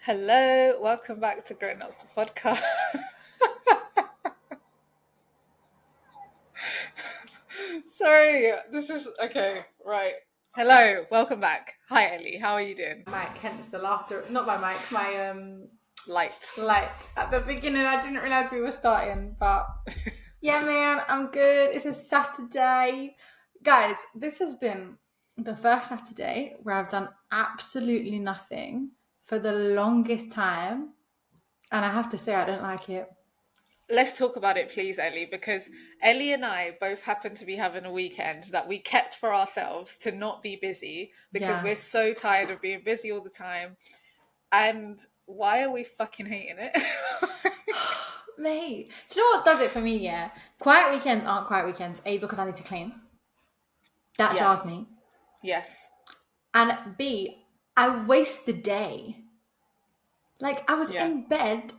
Hello, welcome back to Grown Ups the podcast. Sorry, this is okay, right. Hello, welcome back. Hi Ellie, how are you doing? Mic, hence the laughter. Not my mic, my Light. light at the beginning. I didn't realise we were starting, but yeah, man, I'm good. It's a Saturday, guys. This has been the first Saturday where I've done absolutely nothing for the longest time, and I have to say I don't like it. Let's talk about it, please, Ellie, because Ellie and I both happen to be having a weekend that we kept for ourselves to not be busy because Yeah, we're so tired of being busy all the time. And why are we fucking hating it? mate. Do you know what does it for me? Yeah, quiet weekends aren't quiet weekends. A, because I need to clean. That jars Yes, me. yes, And B, I waste the day. Like, I was yeah. in bed,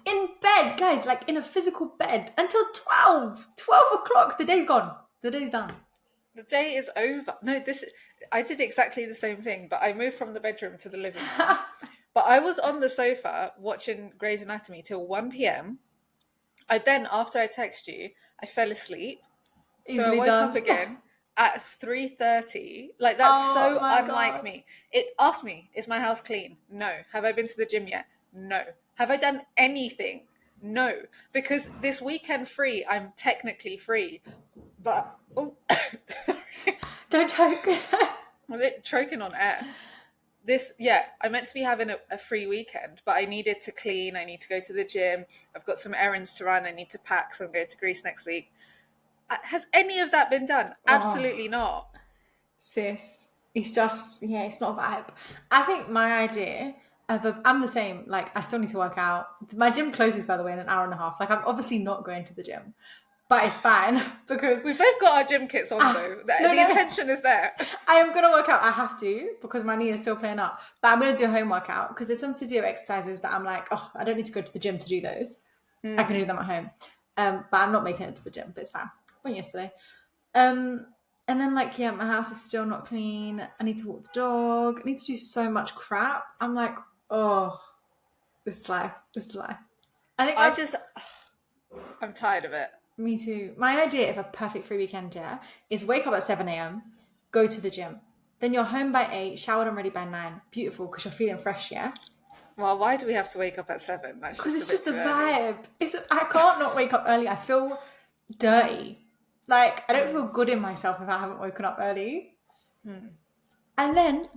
guys, like in a physical bed until 12 o'clock. The day's gone. The day's done. The day is over. No, I did exactly the same thing, but I moved from the bedroom to the living room. But I was on the sofa watching Grey's Anatomy till 1 p.m. After I texted you, I fell asleep. So I Easily woke up done. again at 3:30. Like, that's Oh so my unlike God. me. It asked me, is my house clean? No. Have I been to the gym yet? No. Have I done anything? No. Because this weekend free, I'm technically free. But oh Don't choke. I'm a bit choking on air. I meant to be having a free weekend, but I needed to clean. I need to go to the gym. I've got some errands to run. I need to pack, so I'm going to Greece next week. Has any of that been done? Oh, Absolutely not. sis. It's just, yeah, it's not a vibe. I think my idea I'm the same. Like, I still need to work out. My gym closes, by the way, in an hour and a half. Like, I'm obviously not going to the gym, but it's fine because, We've both got our gym kits on, though. The no. intention is there. I am going to work out. I have to because my knee is still playing up. But I'm going to do a home workout because there's some physio exercises that I'm like, oh, I don't need to go to the gym to do those. I can do them at home. But I'm not making it to the gym, but it's fine. Went yesterday. And then, like, yeah, my house is still not clean. I need to walk the dog. I need to do so much crap. I'm like, oh, this is life. This is life. I think I just, I'm tired of it. me too. My idea of a perfect free weekend, yeah, is wake up at 7 a.m., go to the gym. Then you're home by 8, showered and ready by 9. Beautiful, because you're feeling fresh, yeah? Well, why do we have to wake up at 7? That's Because just a it's bit just a too early. vibe. I can't not wake up early. I feel dirty. Like, I don't feel good in myself if I haven't woken up early. And then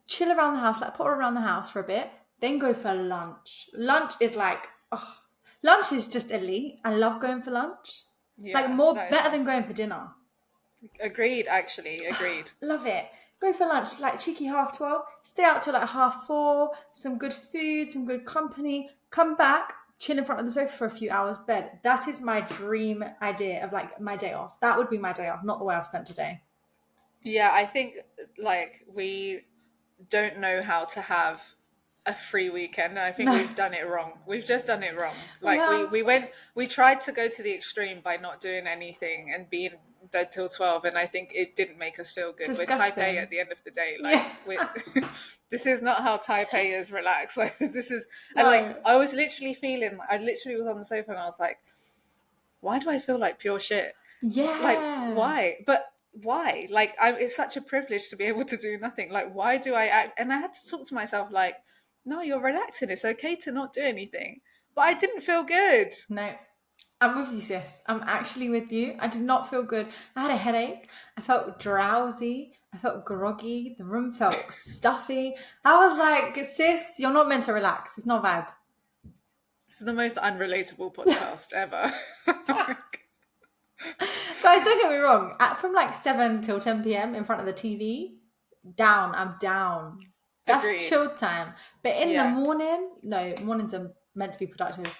chill around the house, like potter around the house for a bit, then go for lunch. Lunch is like, oh, lunch is just elite. I love going for lunch. Like, Yeah, more that is better than nice. going for dinner. Agreed, actually. Agreed. Love it. Go for lunch, like cheeky 12:30. Stay out till like 4:30. Some good food, some good company. Come back, chill in front of the sofa for a few hours. Bed. That is my dream idea of like my day off. That would be my day off, not the way I've spent today. Yeah, I think, like, we don't know how to have a free weekend, and I think No, we've done it wrong. We've just done it wrong. we Like, have we tried to go to the extreme by not doing anything and being in bed till 12, and I think it didn't make us feel good. We're type A disgusting. at the end of the day. Like, Yeah. we this is not how type A is relaxed. Like, this is, and like, No. I was literally feeling, I literally was on the sofa and I was like, why do I feel like pure shit? Like, Yeah. why? But why? Like, it's such a privilege to be able to do nothing. Like, why do I act? And I had to talk to myself like, no, you're relaxing. It's okay to not do anything. But I didn't feel good. No. I'm with you, sis. I'm actually with you. I did not feel good. I had a headache. I felt drowsy. I felt groggy. The room felt stuffy. I was like, sis, you're not meant to relax. It's not a vibe. It's the most unrelatable podcast ever. Guys, don't get me wrong. From like 7 till 10 p.m. in front of the TV, down. I'm down. That's Agreed. chill time. But in the Yeah. morning, no, mornings are meant to be productive.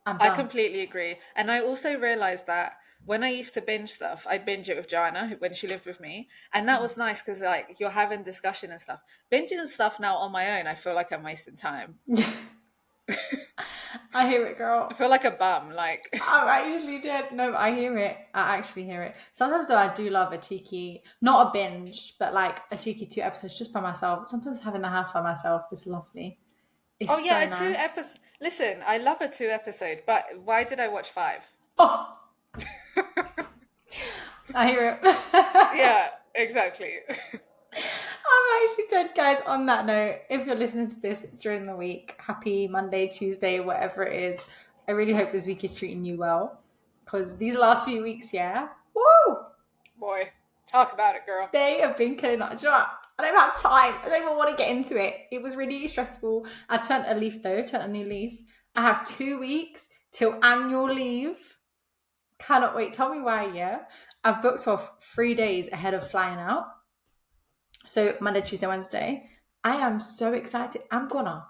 I'm I done. completely agree. And I also realized that when I used to binge stuff, I'd binge it with Joanna when she lived with me. And that was nice because, like, you're having discussion and stuff. Binging stuff now on my own, I feel like I'm wasting time. I hear it, I girl. feel like a bum. Like, I actually did. No, I hear it. I actually hear it. Sometimes though, I do love a cheeky, not a binge, but like a cheeky 2 episodes just by myself. Sometimes having the house by myself is lovely. It's Oh yeah, so a two nice. episode. Listen, I love a 2 episode, but why did I watch 5? Oh, I hear it. Yeah, exactly. I'm actually dead, guys. On that note, if you're listening to this during the week, happy Monday, Tuesday, whatever it is. I really hope this week is treating you well. Because these last few weeks, yeah, woo, Boy, talk about it, girl. they have been killing us. Do you know what? I don't have time. I don't even want to get into it. It was really stressful. I've turned a leaf though, turned a new leaf. I have 2 weeks till annual leave. Cannot wait. Tell me why, yeah? I've booked off 3 days ahead of flying out. So Monday, Tuesday, Wednesday. I am so excited. I'm gonna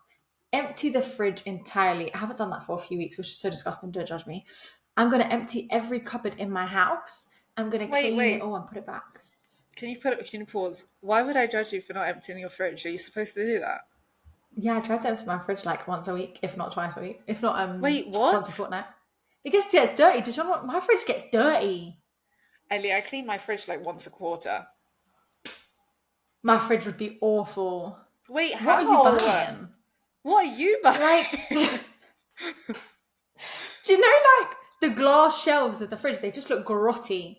empty the fridge entirely. I haven't done that for a few weeks, which is so disgusting. Don't judge me. I'm gonna empty every cupboard in my house. I'm gonna Wait, clean it wait. all and put it back. Can you pause? Why would I judge you for not emptying your fridge? Are you supposed to do that? Yeah, I try to empty my fridge like once a week, if not twice a week, if not Wait, once a what? fortnight. It gets dirty. Did you know what? My fridge gets dirty. Ellie, I clean my fridge like once a quarter. My fridge would be awful. Wait, What are you how? buying? What are you buying? Like, do you know, like the glass shelves of the fridge? They just look grotty.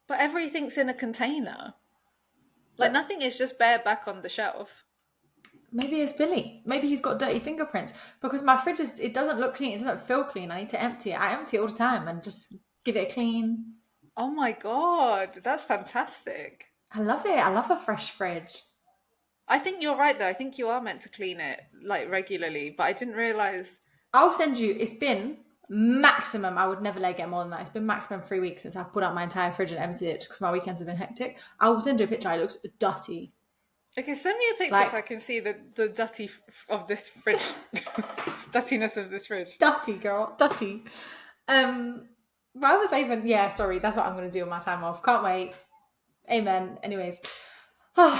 But everything's in a container. Like nothing is just bare back on the shelf. Maybe it's Billy. Maybe he's got dirty fingerprints because my fridge it doesn't look clean. It doesn't feel clean. I need to empty it. I empty it all the time and just give it a clean. Oh my god, that's fantastic. I love it. I love a fresh fridge. I think you're right though. I think you are meant to clean it like regularly, but I didn't realize. I'll send you. It's been maximum. I would never let it get more than that. It's been maximum 3 weeks since I've put out my entire fridge and emptied it just because my weekends have been hectic. I will send you a picture. It looks dirty. Okay, send me a picture so I can see the dirty of this fridge, dirtiness of this fridge. Dirty, girl. Dirty. Why was I even? Yeah, sorry. That's what I'm going to do on my time off. Can't wait. Amen. Anyways. We're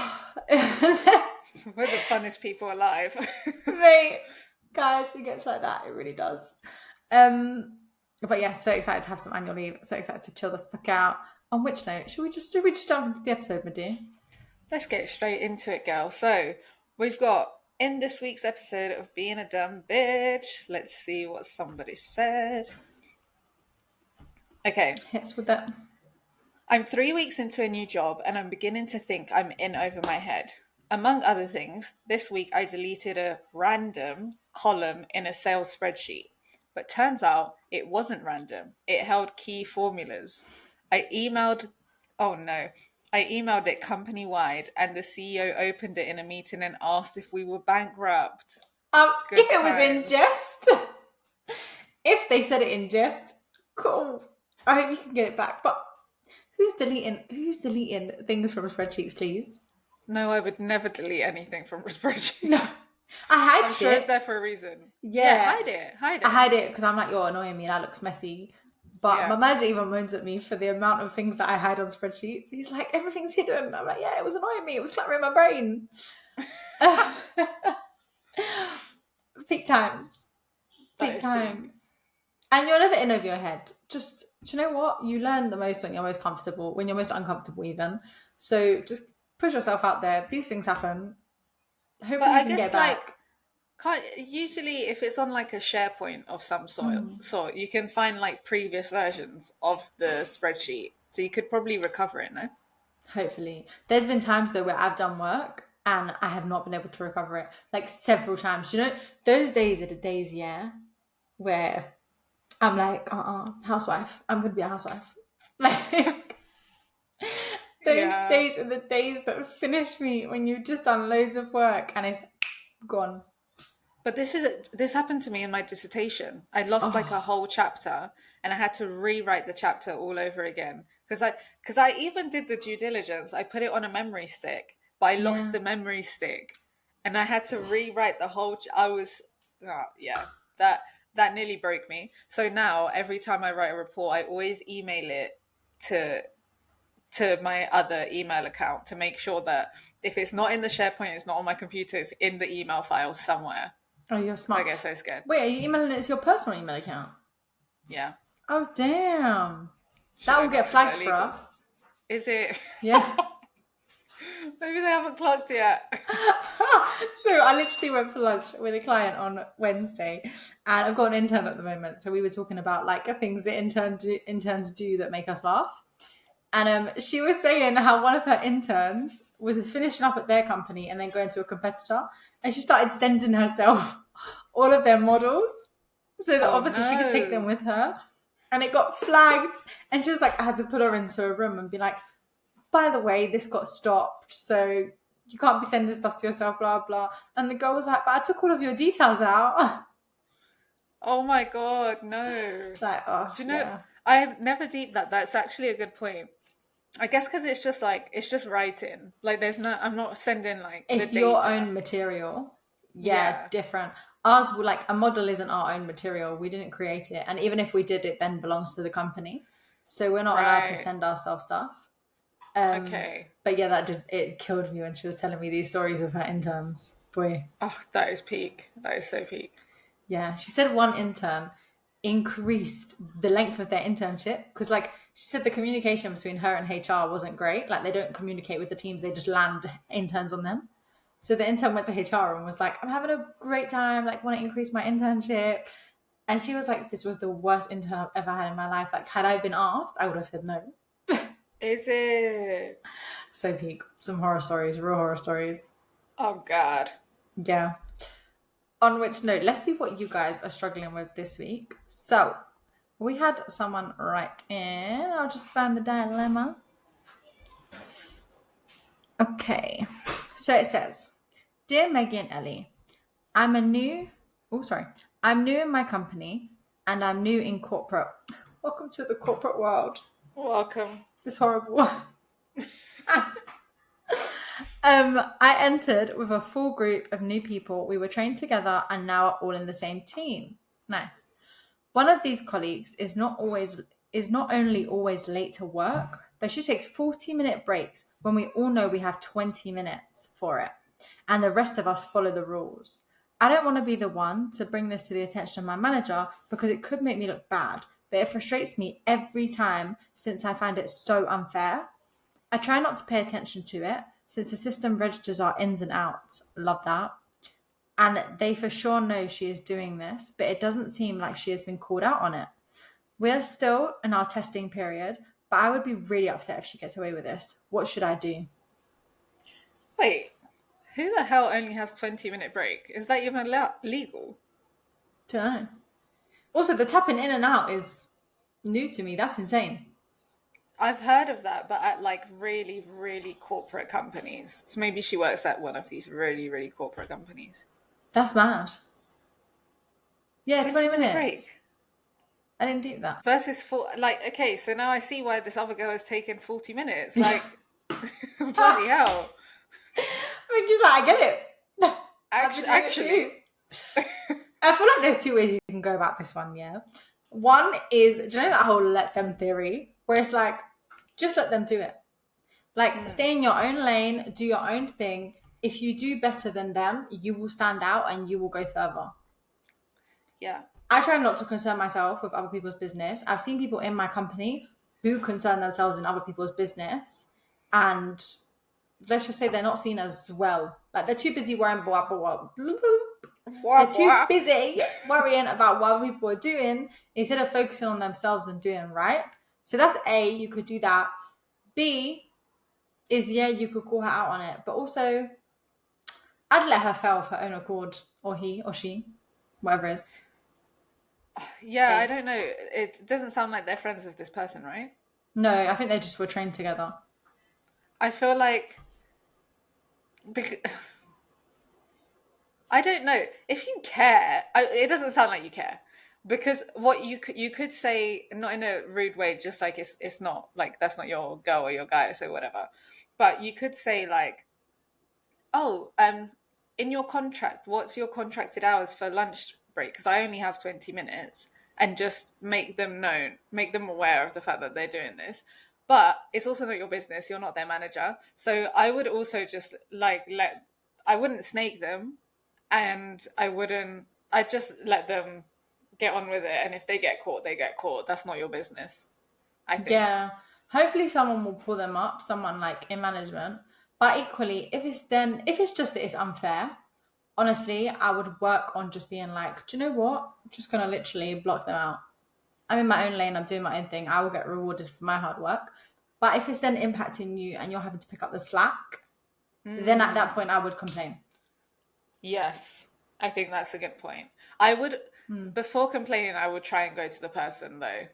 the funnest people alive. Mate, guys, it gets like that. It really does. But yeah, so excited to have some annual leave. So excited to chill the fuck out. On which note, should we just jump into the episode, my dear? Let's get straight into it, girl. So we've got in this week's episode of Being a Dumb Bitch. Let's see what somebody said. Okay. Hits with that. I'm 3 weeks into a new job and I'm beginning to think I'm in over my head. Among other things, this week I deleted a random column in a sales spreadsheet. But turns out it wasn't random. It held key formulas. I emailed it company-wide and the CEO opened it in a meeting and asked if we were bankrupt. If it was in jest, if they said it in jest, cool. I hope you can get it back. But who's deleting things from spreadsheets, please? No, I would never delete anything from a spreadsheet. No. I hide I'm shit. sure it's there for a reason. Yeah. Hide it. I hide it because I'm like, you're annoying me. That looks messy. But my manager even moans at me for the amount of things that I hide on spreadsheets. He's like, everything's hidden. I'm like, yeah, it was annoying me. It was cluttering my brain. Peak times. Peak times. And you're never in over your head. Just, do you know what? You learn the most when you're most comfortable, when you're most uncomfortable even. So just push yourself out there. These things happen. Hopefully you can get back. Usually if it's on like a SharePoint of some sort, you can find like previous versions of the spreadsheet. So you could probably recover it, no? Hopefully. There's been times though where I've done work and I have not been able to recover it. Like several times. You know, those days are the days, where I'm like, housewife. I'm going to be a housewife. Like, those days are the days that finish me when you've just done loads of work and it's gone. But this happened to me in my dissertation. I lost like a whole chapter and I had to rewrite the chapter all over again. Because I even did the due diligence. I put it on a memory stick, but I lost the memory stick. And I had to rewrite the whole... That nearly broke me. So now every time I write a report, I always email it to my other email account to make sure that if it's not in the SharePoint, it's not on my computer, it's in the email file somewhere. Oh, you're smart. I get so scared. Wait, are you emailing it to your personal email account? Yeah. Oh, damn. That will get flagged for us. Is it? Yeah. Maybe they haven't clocked yet. So I literally went for lunch with a client on Wednesday, and I've got an intern at the moment. So we were talking about like things that interns do that make us laugh. And she was saying how one of her interns was finishing up at their company and then going to a competitor, and she started sending herself all of their models so that Oh obviously she could take them no. with her. And it got flagged, and she was like, I had to put her into a room and be like, by the way, this got stopped, so you can't be sending stuff to yourself, blah, blah. And the girl was like, but I took all of your details out. Oh my God, no. It's like, oh, Do you know, yeah. I have never deep that. That's actually a good point. I guess because it's just like, it's just writing. Like, there's no, I'm not sending like the It's your data. own material. Yeah, Yeah, different. Ours, like, a model isn't our own material. We didn't create it. And even if we did, it then belongs to the company. So we're not allowed to right. send ourselves stuff. Okay. But yeah, it killed me when she was telling me these stories of her interns. Boy. Oh, that is peak. That is so peak. Yeah, she said one intern increased the length of their internship because, like, she said the communication between her and HR wasn't great. Like, they don't communicate with the teams; they just land interns on them. So the intern went to HR and was like, "I'm having a great time. Like, want to increase my internship." And she was like, "This was the worst intern I've ever had in my life. Like, had I been asked, I would have said no." Is it? So peak. Some horror stories, real horror stories. Oh God. Yeah. On which note, let's see what you guys are struggling with this week. So, we had someone write in. I'll just find the dilemma. Okay. So it says, Dear Maggie and Ellie, I'm a new, oh, sorry. I'm new in my company and I'm new in corporate. Welcome to the corporate world. Welcome. It's horrible. I entered with a full group of new people. We were trained together and now are all in the same team. Nice. One of these colleagues is not only always late to work, but she takes 40-minute breaks when we all know we have 20 minutes for it. And the rest of us follow the rules. I don't want to be the one to bring this to the attention of my manager because it could make me look bad, but it frustrates me every time since I find it so unfair. I try not to pay attention to it since the system registers our ins and outs. Love that. And they for sure know she is doing this, but it doesn't seem like she has been called out on it. We're still in our testing period, but I would be really upset if she gets away with this. What should I do? Wait, who the hell only has 20-minute break? Is that even legal? Don't know. Also, the tapping in and out is new to me. That's insane. I've heard of that, but at like really, really corporate companies. So maybe she works at one of these really, really corporate companies. That's mad. Yeah, 20 20-minute minutes. break I didn't do that. versus four. Like, okay, so now I see why this other girl has taken 40 minutes. Like, bloody hell. Mickey's like, I get it. I've been doing it Actually, too. I feel like there's two ways you can go about this one, yeah? One is, do you know that whole let them theory? Where it's like, just let them do it. Like, stay in your own lane, do your own thing. If you do better than them, you will stand out and you will go further. yeah. I try not to concern myself with other people's business. I've seen people in my company who concern themselves in other people's business, and let's just say they're not seen as well. Like, they're too busy worrying blah, blah, blah. They're too busy worrying about what people are doing instead of focusing on themselves and doing right. So that's A, you could do that. B is, yeah, you could call her out on it, but also I'd let her fail of her own accord, or he or she, whatever it is. Yeah, I A. don't know. It doesn't sound like they're friends with this person, right? No, I think they just were trained together. I feel like I don't know if you care. It doesn't sound like you care because what you could say, not in a rude way, just like it's not like that's not your girl or your guy, so whatever. But you could say like, oh, in your contract, what's your contracted hours for lunch break? Because I only have 20 minutes, and just make them known, make them aware of the fact that they're doing this. But it's also not your business. You're not their manager, so I would also just like let. I wouldn't snake them, and I'd just let them get on with it, and if they get caught, they get caught. That's not your business, I think. Yeah. Hopefully someone will pull them up, someone like in management. But equally, if it's just that it's unfair, honestly, I would work on just being like, do you know what? I'm just gonna literally block them out. I'm in my own lane, I'm doing my own thing. I will get rewarded for my hard work. But if it's then impacting you and you're having to pick up the slack, then at that point I would complain. Yes, I think that's a good point. I would, before complaining, I would try and go to the person though,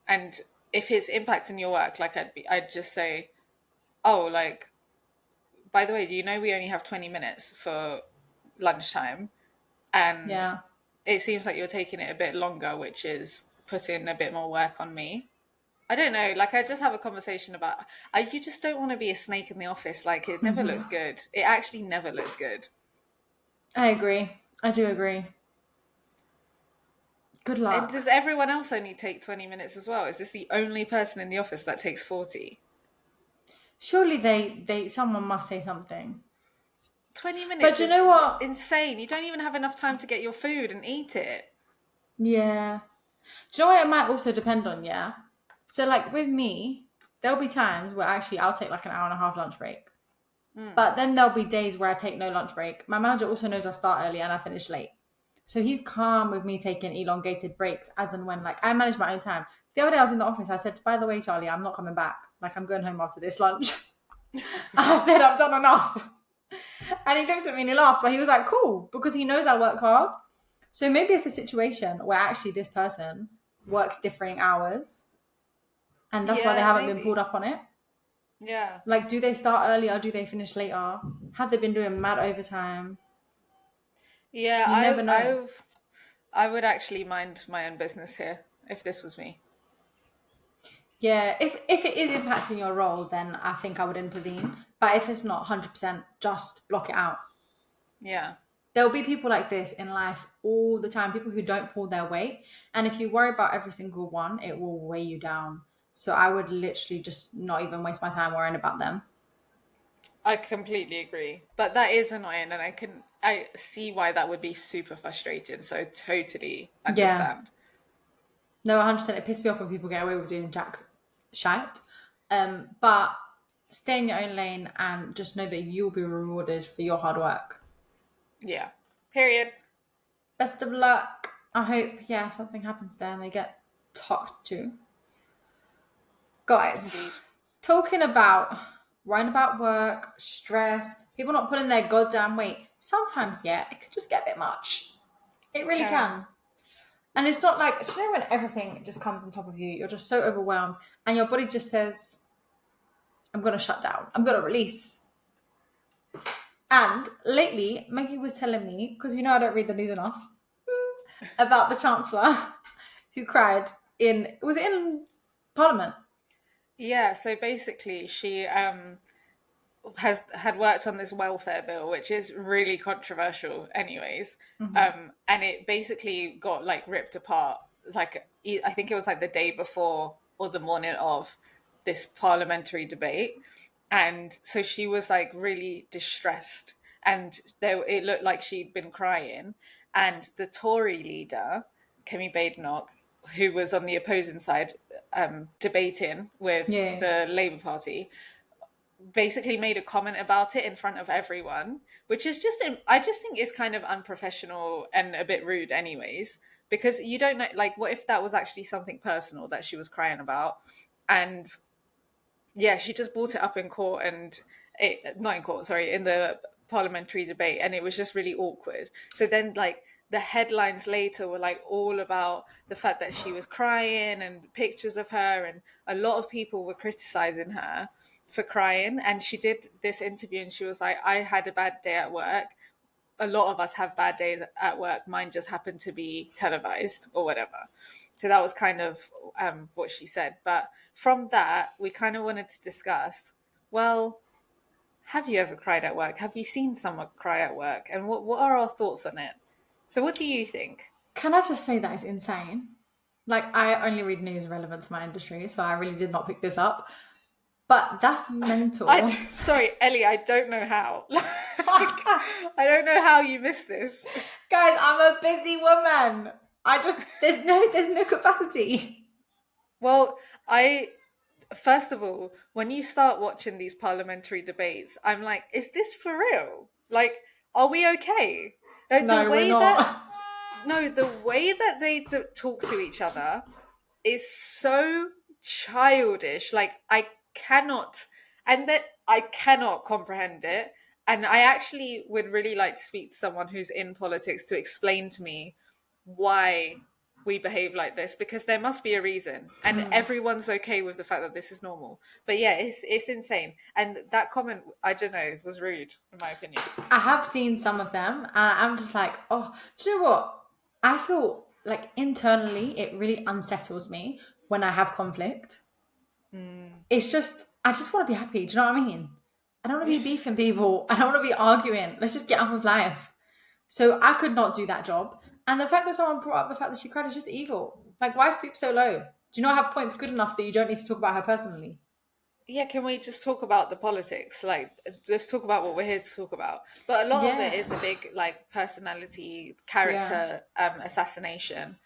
and if it's impacting your work, like I'd just say, oh, like, by the way, do you know we only have 20 minutes for lunchtime, and Yeah. it seems like you're taking it a bit longer, which is putting a bit more work on me. I don't know. Like, I just have a conversation about. You just don't want to be a snake in the office. Like, it never looks good. It actually never looks good. I agree. I do agree. Good And luck. does everyone else only take 20 minutes as well? Is this the only person in the office that takes 40? Surely they someone must say something. 20 But minutes do you know is what? insane. You don't even have enough time to get your food and eat it. Yeah. Do you know what it might also depend on, yeah? So like with me, there'll be times where actually I'll take like an hour and a half lunch break. But then there'll be days where I take no lunch break. My manager also knows I start early and I finish late. So he's calm with me taking elongated breaks as and when, like, I manage my own time. The other day I was in the office, I said, by the way, Charlie, I'm not coming back. Like, I'm going home after this lunch. I said, I've done enough. And he looked at me and he laughed, but he was like, cool, because he knows I work hard. So maybe it's a situation where actually this person works differing hours and that's why they Yeah, haven't been pulled maybe. up on it. Yeah. Like, do they start earlier? Do they finish later? Have they been doing mad overtime? Yeah, You never know. I would actually mind my own business here if this was me. Yeah, if it is impacting your role, then I think I would intervene. But if it's not 100%, just block it out. Yeah. There'll be people like this in life all the time, people who don't pull their weight. And if you worry about every single one, it will weigh you down. So I would literally just not even waste my time worrying about them. I completely agree. But that is annoying and I see why that would be super frustrating. So totally Yeah. understand. No, 100%. It pisses me off when people get away with doing jack shite. But stay in your own lane and just know that you'll be rewarded for your hard work. Yeah. Period. Best of luck. I hope, yeah, something happens there and they get talked to. Guys, Indeed. talking about worrying about work, stress, people not pulling their goddamn weight. Sometimes, yeah, it can just get a bit much. It really Can. can. And it's not like, do you know when everything just comes on top of you? You're just so overwhelmed and your body just says, I'm going to shut down. I'm going to release. And lately, Maggie was telling me, because you know I don't read the news enough, about the Chancellor who cried was it in Parliament? Yeah, so basically she has had worked on this welfare bill, which is really controversial, anyways. And it basically got like ripped apart. Like I think it was like the day before or the morning of this parliamentary debate, and so she was like really distressed, and there it looked like she'd been crying. And the Tory leader, Kemi Badenoch, who was on the opposing side, debating with Yeah. the Labour Party, basically made a comment about it in front of everyone, which is just, I just think is kind of unprofessional and a bit rude, anyways, because you don't know, like, what if that was actually something personal that she was crying about? And yeah, she just brought it up in court and not in court, sorry, in the parliamentary debate, and it was just really awkward. So then, like, the headlines later were like all about the fact that she was crying and pictures of her, and a lot of people were criticizing her for crying. And she did this interview and she was like, I had a bad day at work. A lot of us have bad days at work. Mine just happened to be televised or whatever. So that was kind of what she said. But from that, we kind of wanted to discuss, well, have you ever cried at work? Have you seen someone cry at work? And what are our thoughts on it? So what do you think? Can I just say that is insane? Like, I only read news relevant to my industry, so I really did not pick this up. But that's mental. Sorry, Ellie, I don't know how. Like, I don't know how you missed this. Guys, I'm a busy woman. There's no capacity. Well, I first of all, when you start watching these parliamentary debates, I'm like, is this for real? Like, are we okay? Like, the No, we're way that not. no, the way that they talk to each other is so childish. Like, I cannot, and that I cannot comprehend it. And I actually would really like to speak to someone who's in politics to explain to me why we behave like this, because there must be a reason, and everyone's okay with the fact that this is normal. But yeah, it's insane. And that comment, I don't know, was rude in my opinion. I have seen some of them, and I'm just like, oh, do you know what? I feel like internally it really unsettles me when I have conflict. It's just, I just want to be happy. Do you know what I mean? I don't want to be beefing people. I don't want to be arguing. Let's just get on with life. So I could not do that job. And the fact that someone brought up the fact that she cried is just evil. Like, why stoop so low? Do you not have points good enough that you don't need to talk about her personally? Yeah, can we just talk about the politics? Like, just talk about what we're here to talk about. But a lot of it Yeah. is a big, like, personality, Yeah. character assassination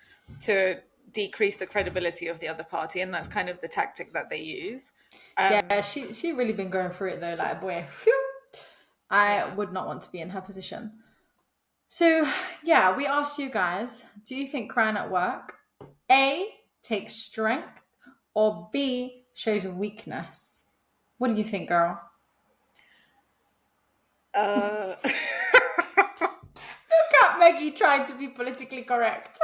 to decrease the credibility of the other party, and that's kind of the tactic that they use. Yeah, she really been going through it though, like boy. Phew. I Yeah. would not want to be in her position. So yeah, we asked you guys, do you think crying at work A takes strength or B shows weakness? What do you think, girl? Uh, Look at Maggie trying to be politically correct.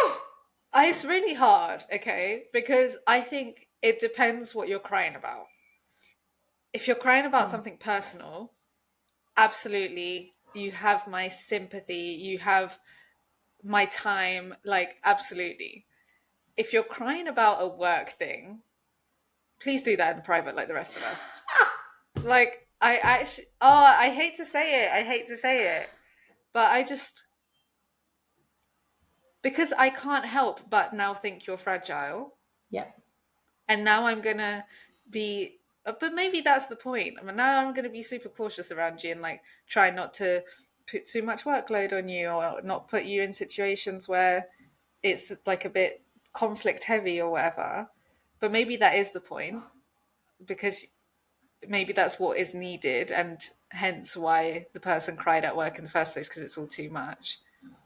it's really hard, okay? Because I think it depends what you're crying about. If you're crying about something personal, absolutely, you have my sympathy, you have my time, like, absolutely. If you're crying about a work thing, please do that in private like the rest of us. Like, I actually, oh, I hate to say it. I hate to say it. But I just, because I can't help but now think you're fragile. Yeah. And now I'm going to be, but maybe that's the point. I mean, now I'm going to be super cautious around you and like try not to put too much workload on you or not put you in situations where it's like a bit conflict heavy or whatever. But maybe that is the point, because maybe that's what is needed, and hence why the person cried at work in the first place, because it's all too much.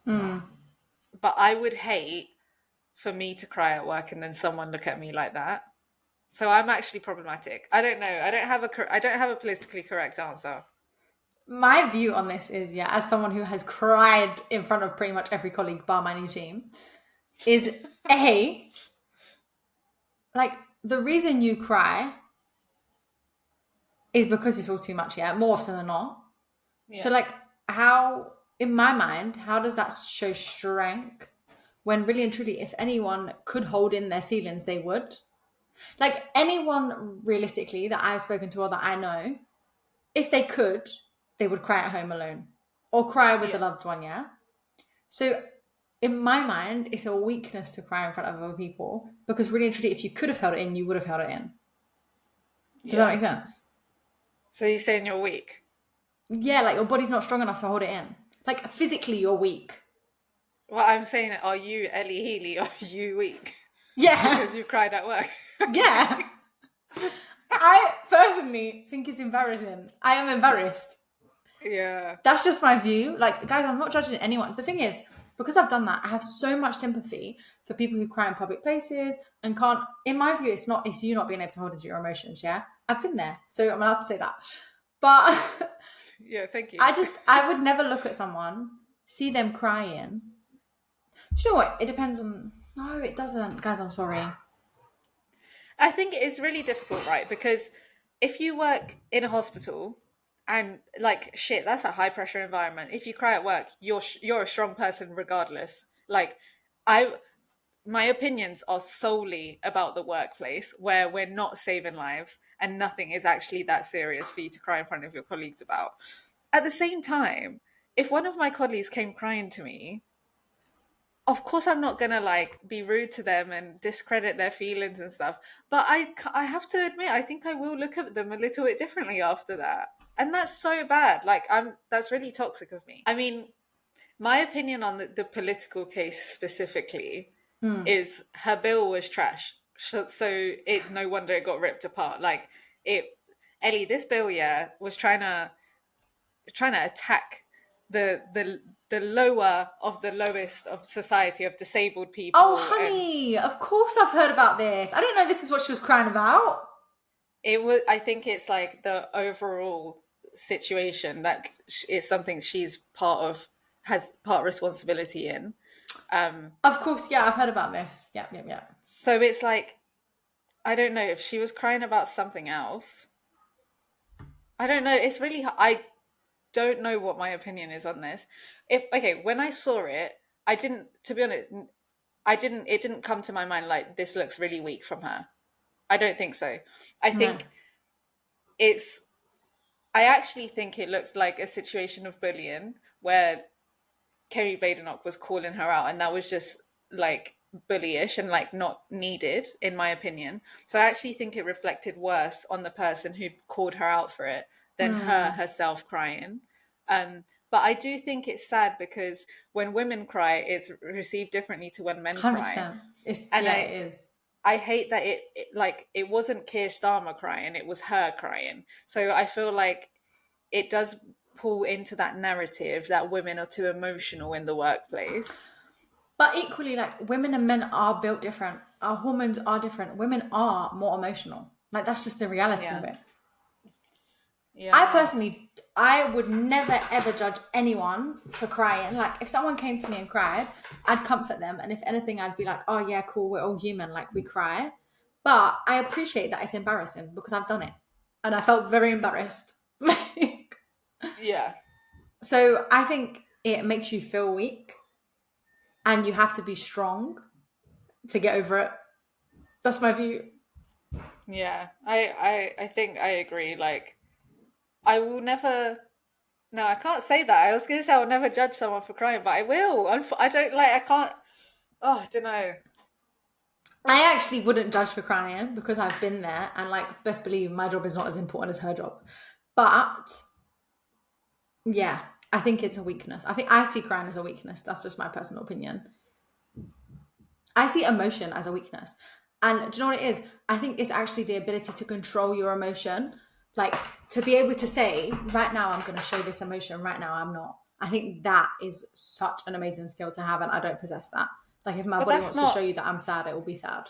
But I would hate for me to cry at work and then someone look at me like that. So I'm actually problematic. I don't know. I don't have a politically correct answer. My view on this is, yeah, as someone who has cried in front of pretty much every colleague bar my new team, is A, like the reason you cry is because it's all too much, yeah, more often than not. So, Yeah. like, how, in my mind, how does that show strength when really and truly, if anyone could hold in their feelings, they would? Like, anyone realistically that I've spoken to or that I know, if they could, they would cry at home alone or cry with a Yeah. loved one, yeah? So, in my mind, it's a weakness to cry in front of other people because really and truly, if you could have held it in, you would have held it in. Does that Yeah. make sense? So you're saying you're weak? Yeah, like your body's not strong enough to hold it in. Like physically, you're weak. Well, I'm saying, are you Ellie Healy? Are you weak Yeah, because you cried at work? yeah. I personally think it's embarrassing. I am embarrassed. Yeah. That's just my view. Like, guys, I'm not judging anyone. The thing is, because I've done that, I have so much sympathy for people who cry in public places and can't. In my view, it's you not being able to hold into your emotions. Yeah, I've been there, so I'm allowed to say that. But Yeah. Thank you. I would never look at someone, see them crying. Do you know what? It depends on. No, it doesn't, guys. I'm sorry. I think it's really difficult, right? Because if you work in a hospital and like shit, that's a high pressure environment. If you cry at work, you're a strong person regardless. Like, I my opinions are solely about the workplace where we're not saving lives and nothing is actually that serious for you to cry in front of your colleagues about. At the same time, if one of my colleagues came crying to me, of course I'm not gonna like be rude to them and discredit their feelings and stuff, but I have to admit, I think I will look at them a little bit differently after that, and that's so bad. Like, that's really toxic of me. I mean, my opinion on the political case specifically is her bill was trash. So it no wonder it got ripped apart. Like it, Ellie, this bill, yeah, was trying to attack the lower of the lowest of society of disabled Oh, people, and honey, of course I've heard about this. I didn't know this is what she was crying about. it was. I think it's like the overall situation that it's something she's part of, has part responsibility in. Of course, yeah, I've heard about this. Yeah, yeah, yeah. So it's like I don't know if she was crying about something else. I don't know. It's really I don't know what my opinion is on this. If okay, when I saw it, I didn't. To be honest, I didn't. It didn't come to my mind like this looks really weak from her. I don't think so. I No. think it's. I actually think it looks like a situation of bullying where Kerry Badenoch was calling her out, and that was just like bullyish and like not needed, in my opinion. So I actually think it reflected worse on the person who called her out for it than her Mm, herself crying. But I do think it's sad because when women cry, it's received differently to when men cry, 100%. It's and yeah, it is. I hate that like it wasn't Keir Starmer crying, it was her crying. So I feel like it does pull into that narrative that women are too emotional in the workplace. But equally, like women and men are built different. Our hormones are different. Women are more emotional. Like that's just the reality of Yeah. it. I Yeah. personally, I would never ever judge anyone for crying. Like if someone came to me and cried, I'd comfort them, and if anything, I'd be like, "Oh yeah, cool, we're all human. Like we cry." But I appreciate that it's embarrassing because I've done it, and I felt very embarrassed. Yeah. So I think it makes you feel weak, and you have to be strong to get over it. That's my view. Yeah. I think I agree. Like I will never. No, I can't say that. I was going to say I'll never judge someone for crying, but I will. I don't like. I can't. Oh, I don't know. I actually wouldn't judge for crying because I've been there, and like, best believe my job is not as important as her job. But yeah, I think it's a weakness. I think I see crying as a weakness. That's just my personal opinion. I see emotion as a weakness. And do you know what it is? I think it's actually the ability to control your emotion. Like to be able to say, right now I'm going to show this emotion, right now I'm not. I think that is such an amazing skill to have, and I don't possess that. Like if my But body that's wants to show not. you that I'm sad, it will be sad.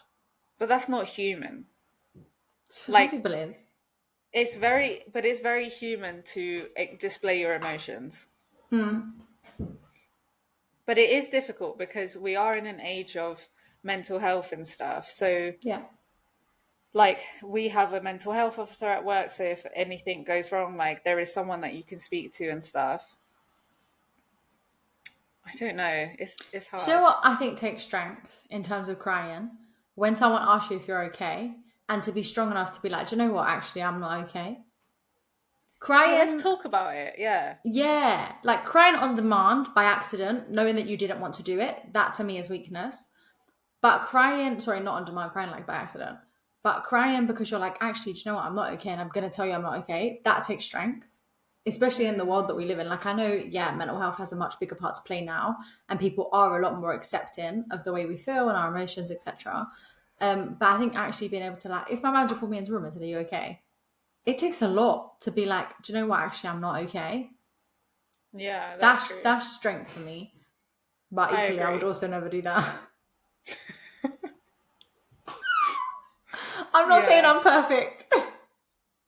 But that's not human. For some Like people, it is. it's very human to display your emotions. Hmm. But it is difficult because we are in an age of mental health and stuff. So Yeah. like we have a mental health officer at work, so if anything goes wrong, like there is someone that you can speak to and stuff. I don't know. It's Do you know hard. what I think takes strength in terms of crying? When someone asks you if you're okay, and to be strong enough to be like, do you know what? Actually, I'm not okay. Yeah, let's Crying, talk about it. Yeah. yeah, like crying on demand by accident, knowing that you didn't want to do it, that to me is weakness. But crying, sorry, not on demand, crying like by accident, but crying because you're like, actually, do you know what? I'm not okay, and I'm going to tell you I'm not okay. That takes strength, especially in the Mm, world that we live in. Like, I know, yeah, mental health has a much bigger part to play now, and people are a lot more accepting of the way we feel and our emotions, etc. But I think actually being able to, like, if my manager pulled me into a room and said, "Are you okay?" It takes a lot to be like, do you know what? Actually, I'm not okay. yeah, that's That's true. that's strength for me. But I equally, I would agree. also never do that. I'm not saying Yeah. I'm perfect.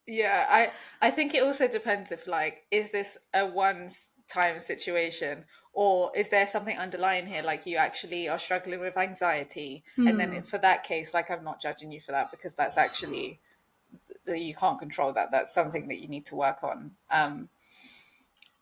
Yeah, I think it also depends if like is this a one time situation or is there something underlying here like you actually are struggling with anxiety, and then Hmm. for that case like I'm not judging you for that because that's actually you can't control that, that's something that you need to work on.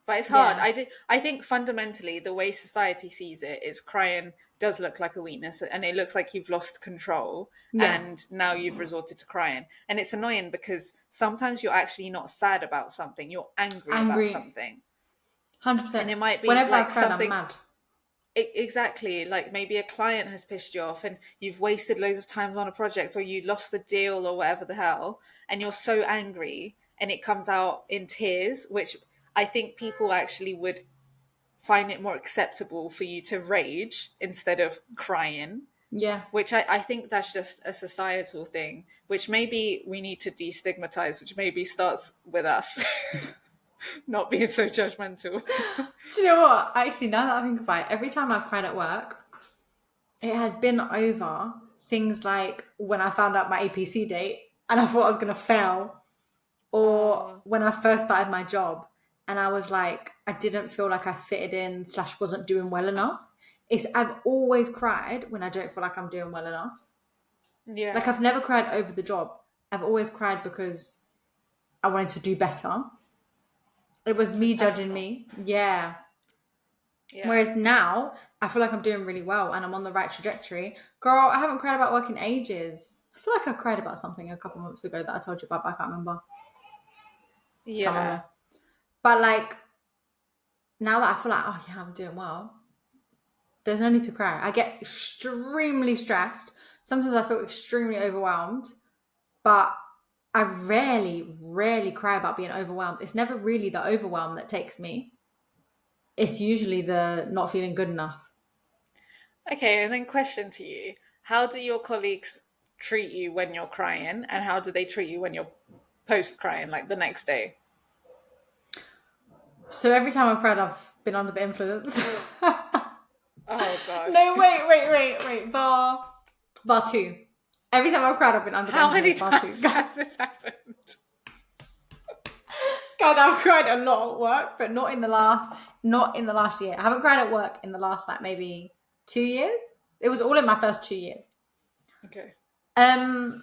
But it's hard. Yeah. I think fundamentally the way society sees it is crying does look like a weakness and it looks like you've lost control Yeah. and now you've resorted to crying. And it's annoying because sometimes you're actually not sad about something, you're angry about Angry. something. And 100%. it might be Whenever I like cried, I'm something mad. exactly like maybe a client has pissed you off and you've wasted loads of time on a project or you lost the deal or whatever the hell and you're so angry and it comes out in tears, which I think people actually would find it more acceptable for you to rage instead of crying. Yeah. which I think that's just a societal thing, which maybe we need to destigmatize, which maybe starts with us not being so judgmental. Do you know what? Actually, now that I think about it, every time I've cried at work, it has been over things like when I found out my APC date and I thought I was going to fail, or Oh, when I first started my job and I was like, I didn't feel like I fitted in / wasn't doing well enough. I've always cried when I don't feel like I'm doing well enough. Like, yeah, I've never cried over the job. I've always cried because I wanted to do better. It was just me judging personal. me. Yeah. Yeah. Whereas now, I feel like I'm doing really well and I'm on the right trajectory. Girl, I haven't cried about work in ages. I feel like I cried about something a couple months ago that I told you about, but I can't remember. Can't Yeah. remember. But like, now that I feel like, oh yeah, I'm doing well, there's no need to cry. I get extremely stressed. Sometimes I feel extremely overwhelmed, but I rarely cry about being overwhelmed. It's never really the overwhelm that takes me. It's usually the not feeling good enough. Okay, and then question to you. How do your colleagues treat you when you're crying, and how do they treat you when you're post crying, like the next day? So every time I've cried, I've been under the influence. Oh gosh. No, wait. Bar two. Every time I've cried, I've been under the How many influence. Bar two. times has this happened? Guys, I've cried a lot at work, but not in the last year. I haven't cried at work in the last like maybe 2 years. It was all in my first 2 years. Okay. Um,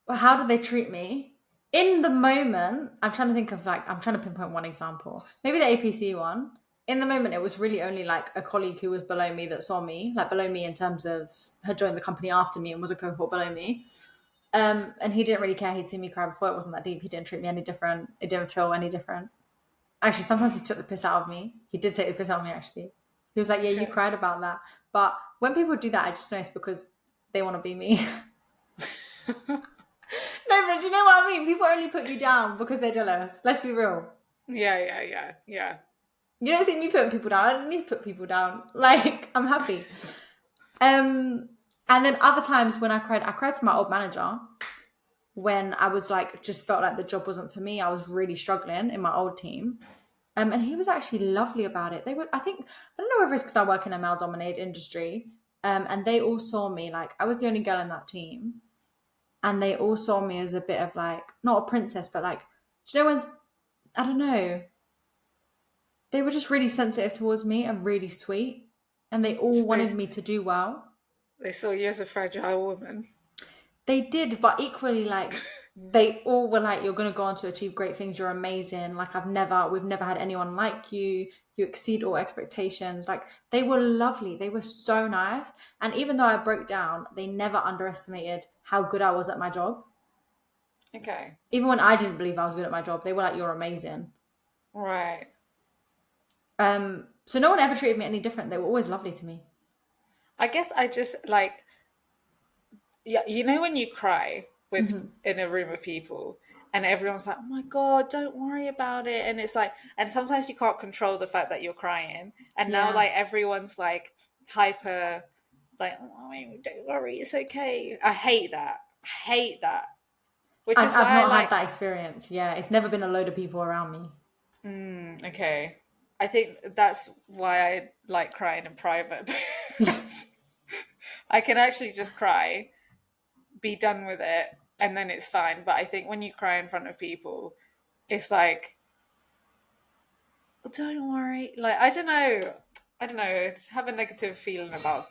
how did they treat me? In the moment, I'm trying to think of like I'm trying to pinpoint one example. Maybe the APC one. In the moment, it was really only like a colleague who was below me that saw me, like below me in terms of had joined the company after me and was a cohort below me. And he didn't really care. He'd seen me cry before. It wasn't that deep. He didn't treat me any different. It didn't feel any different. Actually, sometimes he took the piss out of me. He did take the piss out of me, actually. He was like, yeah, you Okay. cried about that. But when people do that, I just know it's because they want to be me. No, but do you know what I mean? People only put you down because they're jealous. Let's be real. Yeah. You don't see me putting people down. I don't need to put people down. Like, I'm happy. And then other times when I cried to my old manager when I was like, just felt like the job wasn't for me. I was really struggling in my old team. And he was actually lovely about it. I don't know whether it's because I work in a male dominated industry. And they all saw me like, I was the only girl in that team. And they all saw me as a bit of like, not a princess, but like, do you know when, I don't know, they were just really sensitive towards me and really sweet. And they all They wanted me to do well. they saw you as a fragile woman. They did, but equally, like, they all were like, you're going to go on to achieve great things. You're amazing. Like, we've never had anyone like you. You exceed all expectations. Like, they were lovely. They were so nice. And even though I broke down, they never underestimated how good I was at my job. Okay. Even when I didn't believe I was good at my job, they were like, you're amazing. Right. So no one ever treated me any different. They were always lovely to me. I guess I just like, yeah, you know when you cry with Mm-hmm. in a room of people and everyone's like, "Oh my God, don't worry about it." And it's like, and sometimes you can't control the fact that you're crying. And now Yeah. like everyone's like hyper like, "Oh, don't worry, it's okay." I hate that. I hate that. Which is I've why I not had like, that experience. Yeah. It's never been a load of people around me. okay. I think that's why I like crying in private. Because I can actually just cry, be done with it, and then it's fine. But I think when you cry in front of people, it's like, "Oh, don't worry." Like I don't know. Have a negative feeling about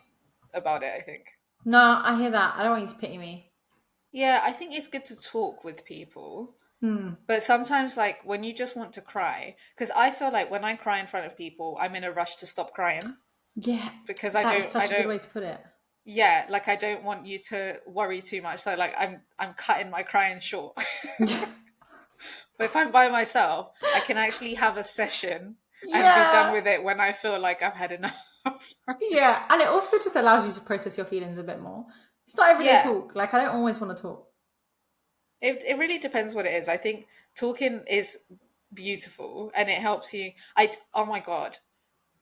it. I think. No, I hear that. I don't want you to pity me. Yeah, I think it's good to talk with people, Hmm. but sometimes like when you just want to cry, because I feel like when I cry in front of people, I'm in a rush to stop crying Yeah, because that is I such a good don't way to put it. yeah, like I don't want you to worry too much. So like I'm cutting my crying short. But if I'm by myself, I can actually have a session and be done Yeah, with it when I feel like I've had enough. yeah, and it also just allows you to process your feelings a bit more. It's not everyday Yeah, talk. Like I don't always want to talk. it really depends what it is. I think talking is beautiful and it helps you. Oh my God.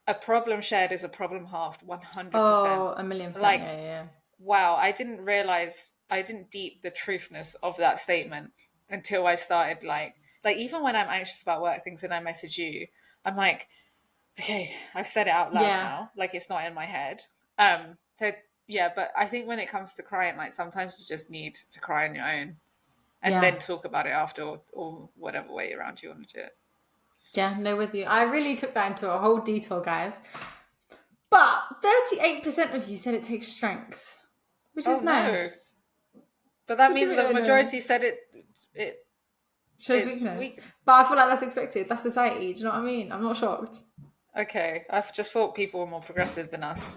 a problem shared is a problem halved 100%. Oh, 1,000,000%. Like, Yeah, yeah, wow, I didn't realize, I didn't deep the truthness of that statement until I started like even when I'm anxious about work things and I message you, I'm like, okay, I've said it out yeah. loud Yeah, now, like it's not in my head. So yeah, but I think when it comes to crying, like sometimes you just need to cry on your own and yeah. then talk about it after, or whatever way around you want to do it. Yeah, no, with you. I really took that into a whole detail, guys. But 38% of you said it takes strength, which Oh is no. nice. But that What do you means mean, the oh no? majority said it Shows it's weakness. weak. But I feel like that's expected. That's society. Do you know what I mean? I'm not shocked. Okay, I've just thought people were more progressive than us.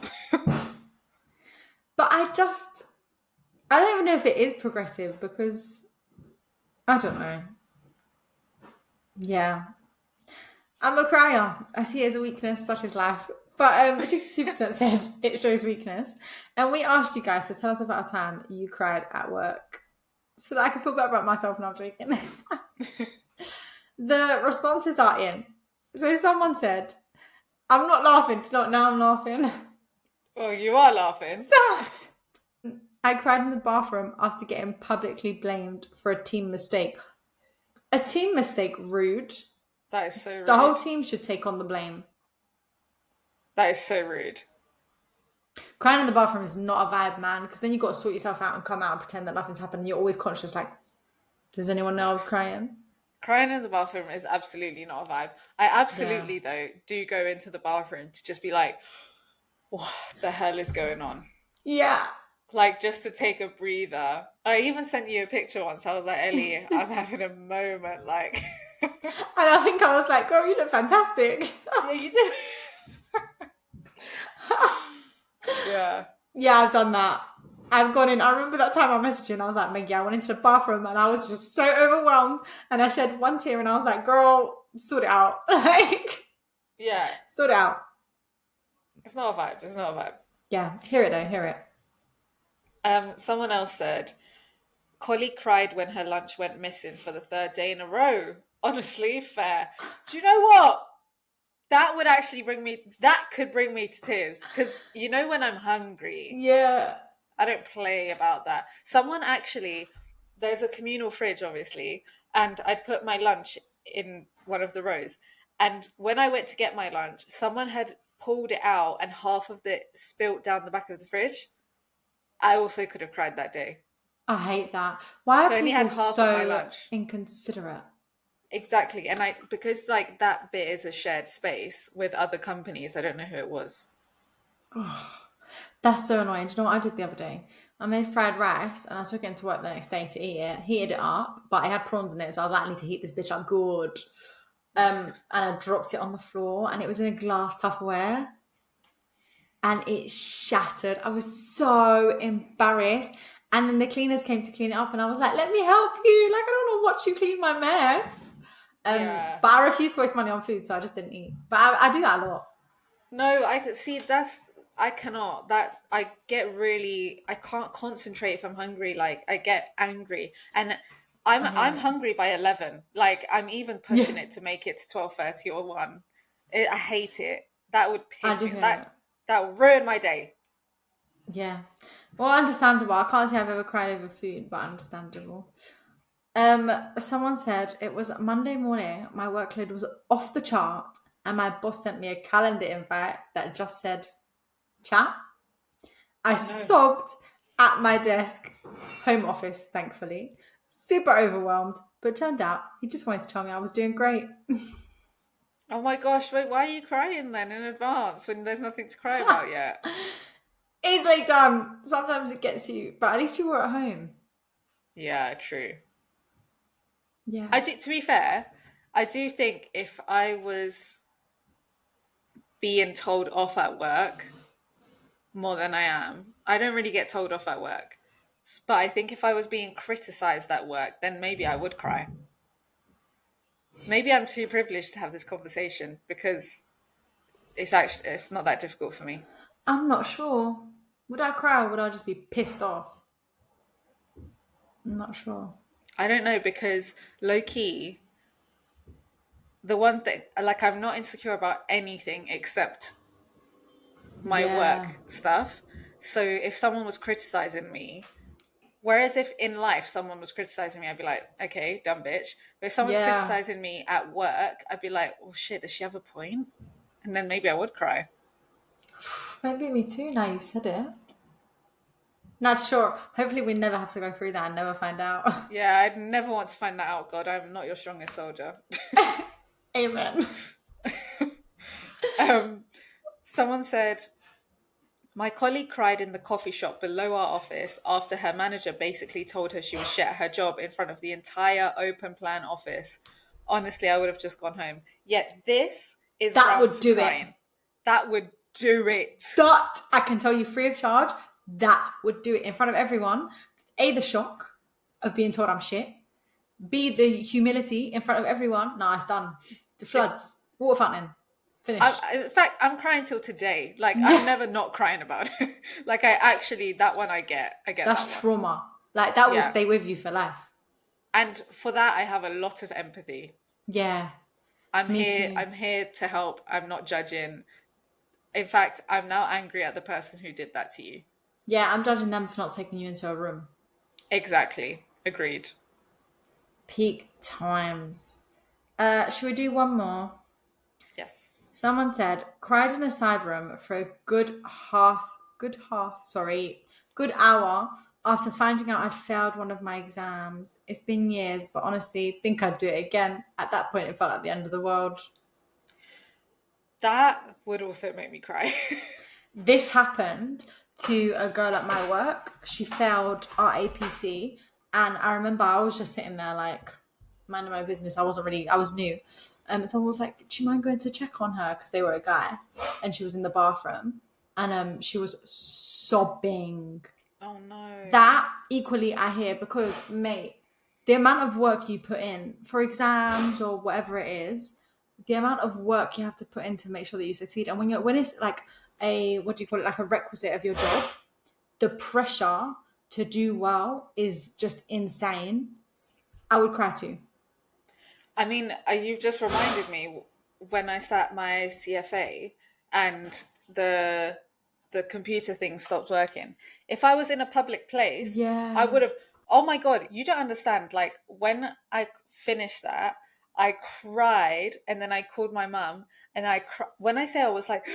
But I don't even know if it is progressive because I don't know. Yeah. I'm a crier. I see it as a weakness, such as life. But 62% said it shows weakness. And we asked you guys to tell us about a time you cried at work so that I can feel better about myself. Now I'm joking. The responses are in. So someone said, I'm not laughing. It's not now I'm laughing. Oh, you are laughing. So I cried in the bathroom after getting publicly blamed for a team mistake. A team mistake, rude. That is so The whole rude. team should take on the blame. That is so rude. Crying in the bathroom is not a vibe, man, because then you got to sort yourself out and come out and pretend that nothing's happened. You're always conscious, like, does anyone know I was crying? Crying in the bathroom is absolutely not a vibe. I Yeah. absolutely, though, do go into the bathroom to just be like, what the hell is going on? Yeah. Like, just to take a breather. I even sent you a picture once. I was like, Ellie, I'm having a moment. Like, And I think I was like, girl, you look fantastic. yeah, you did. Yeah. Yeah, I've done that. I've gone in. I remember that time I messaged you and I was like, Maggie, I went into the bathroom and I was just so overwhelmed. And I shed one tear and I was like, girl, sort it out. Like, Yeah. sort it out. It's not a vibe. It's not a vibe. Yeah, hear it though, hear it. Someone else said, colleague cried when her lunch went missing for the third day in a row. Honestly, fair. Do you know what? That would actually that could bring me to tears. Because you know, when I'm hungry, Yeah. I don't play about that. Someone actually, there's a communal fridge, obviously, and I'd put my lunch in one of the rows. And when I went to get my lunch, someone had pulled it out and half of it spilt down the back of the fridge. I also could have cried that day. I hate that. Why So are I only had people half of my so lunch. inconsiderate? Exactly. And because like that bit is a shared space with other companies, I don't know who it was. That's so annoying. Do you know what I did the other day? I made fried rice and I took it into work the next day to eat it, heated it up, but I had prawns in it, so I was like, I need to heat this bitch up good. And I dropped it on the floor and it was in a glass Tupperware and it shattered. I was so embarrassed. And then the cleaners came to clean it up and I was like, let me help you. Like, I don't want to watch you clean my mess. Yeah. But I refused to waste money on food, so I just didn't eat. But I do that a lot. No, I could see I cannot. That I get really I can't concentrate if I'm hungry. Like I get angry. And I'm I hear I'm it. hungry by 11. Like I'm even Yeah, pushing it to make it to 12:30 or 1. I hate it. That would I piss do me. hear it. That would ruin my day. Yeah. Well, understandable. I can't say I've ever cried over food, but understandable. Someone said it was Monday morning, my workload was off the chart, and my boss sent me a calendar invite that just said chat. I Oh no. sobbed at my desk, home office, thankfully. Super overwhelmed, but turned out he just wanted to tell me I was doing great. Oh my gosh, wait, why are you crying then in advance when there's nothing to cry about yet? Easily done. Sometimes it gets you, but at least you were at home. Yeah, true. Yeah. I do, to be fair, I do think if I was being told off at work more than I am, I don't really get told off at work. But I think if I was being criticized at work, then maybe I would cry. Maybe I'm too privileged to have this conversation because it's not that difficult for me. I'm not sure. Would I cry or would I just be pissed off? I'm not sure. I don't know because low key, the one thing like I'm not insecure about anything except my Yeah. work stuff. So if someone was criticizing me, whereas if in life someone was criticizing me, I'd be like, okay, dumb bitch. But if someone's Yeah. criticizing me at work, I'd be like, oh shit, does she have a point? And then maybe I would cry. Maybe me too, now you've said it. Not sure. Hopefully we never have to go through that and never find out. Yeah, I'd never want to find that out, God. I'm not your strongest soldier. Amen. Someone said, my colleague cried in the coffee shop below our office after her manager basically told her she was shit at her job in front of the entire open plan office. Honestly, I would have just gone home. Yet this is That grounds would for do crying. it. That would do it. That, I can tell you free of charge, that would do it in front of everyone. A, the shock of being told I'm shit. B, the humility in front of everyone. Nah, it's done. The floods, water fountain, finished. In fact, I'm crying till today. Like, I'm never not crying about it. Like, I actually, that one I get That's that one. trauma. Like, that will Yeah. stay with you for life. And for that, I have a lot of empathy. Yeah. I'm Me here. too. I'm here to help. I'm not judging. In fact, I'm now angry at the person who did that to you. Yeah, I'm judging them for not taking you into a room. Exactly. Agreed. Peak times. Should we do one more? Yes. Someone said, cried in a side room for a good hour after finding out I'd failed one of my exams. It's been years, but honestly, think I'd do it again. At that point, it felt like the end of the world. That would also make me cry. This happened to a girl at my work. She failed our APC, and I remember I was just sitting there like minding my business. I was new. Someone was like, do you mind going to check on her? Because they were a guy, and she was in the bathroom, and she was sobbing. Oh no. That equally I hear, because mate, the amount of work you put in for exams or whatever it is, the amount of work you have to put in to make sure that you succeed, and when it's like a, what do you call it, like a requisite of your job, the pressure to do well is just insane. I would cry too. I mean, you've just reminded me when I sat my CFA and the computer thing stopped working. If I was in a public place, Yeah. I would have. Oh my God, you don't understand. Like when I finished that, I cried, and then I called my mum, and when I say I was like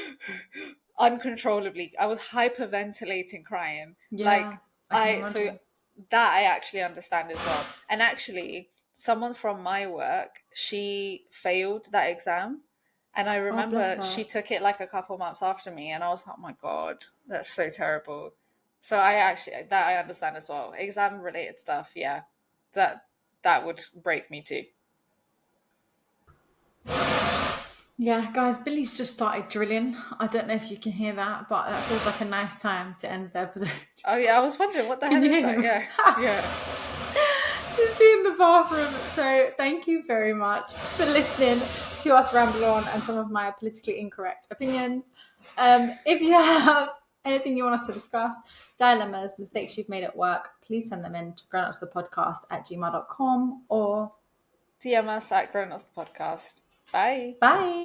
uncontrollably, I was hyperventilating, crying. Yeah, Like I can so imagine. that I actually understand as well. And actually, someone from my work, she failed that exam. And I Oh, bless remember her. she took it like a couple months after me, and I was like, oh my God, that's so terrible. So I understand as well. Exam related stuff, yeah. That would break me too. Yeah, guys, Billy's just started drilling. I don't know if you can hear that, but that feels like a nice time to end the episode. Oh yeah, I was wondering what the Can hell you is hear that? him? Yeah. Yeah. Just doing the bathroom. So thank you very much for listening to us ramble on and some of my politically incorrect opinions. If you have anything you want us to discuss, dilemmas, mistakes you've made at work, please send them in to grownupsthepodcast@gmail.com or DM us at Grown Ups the Podcast. Bye. bye.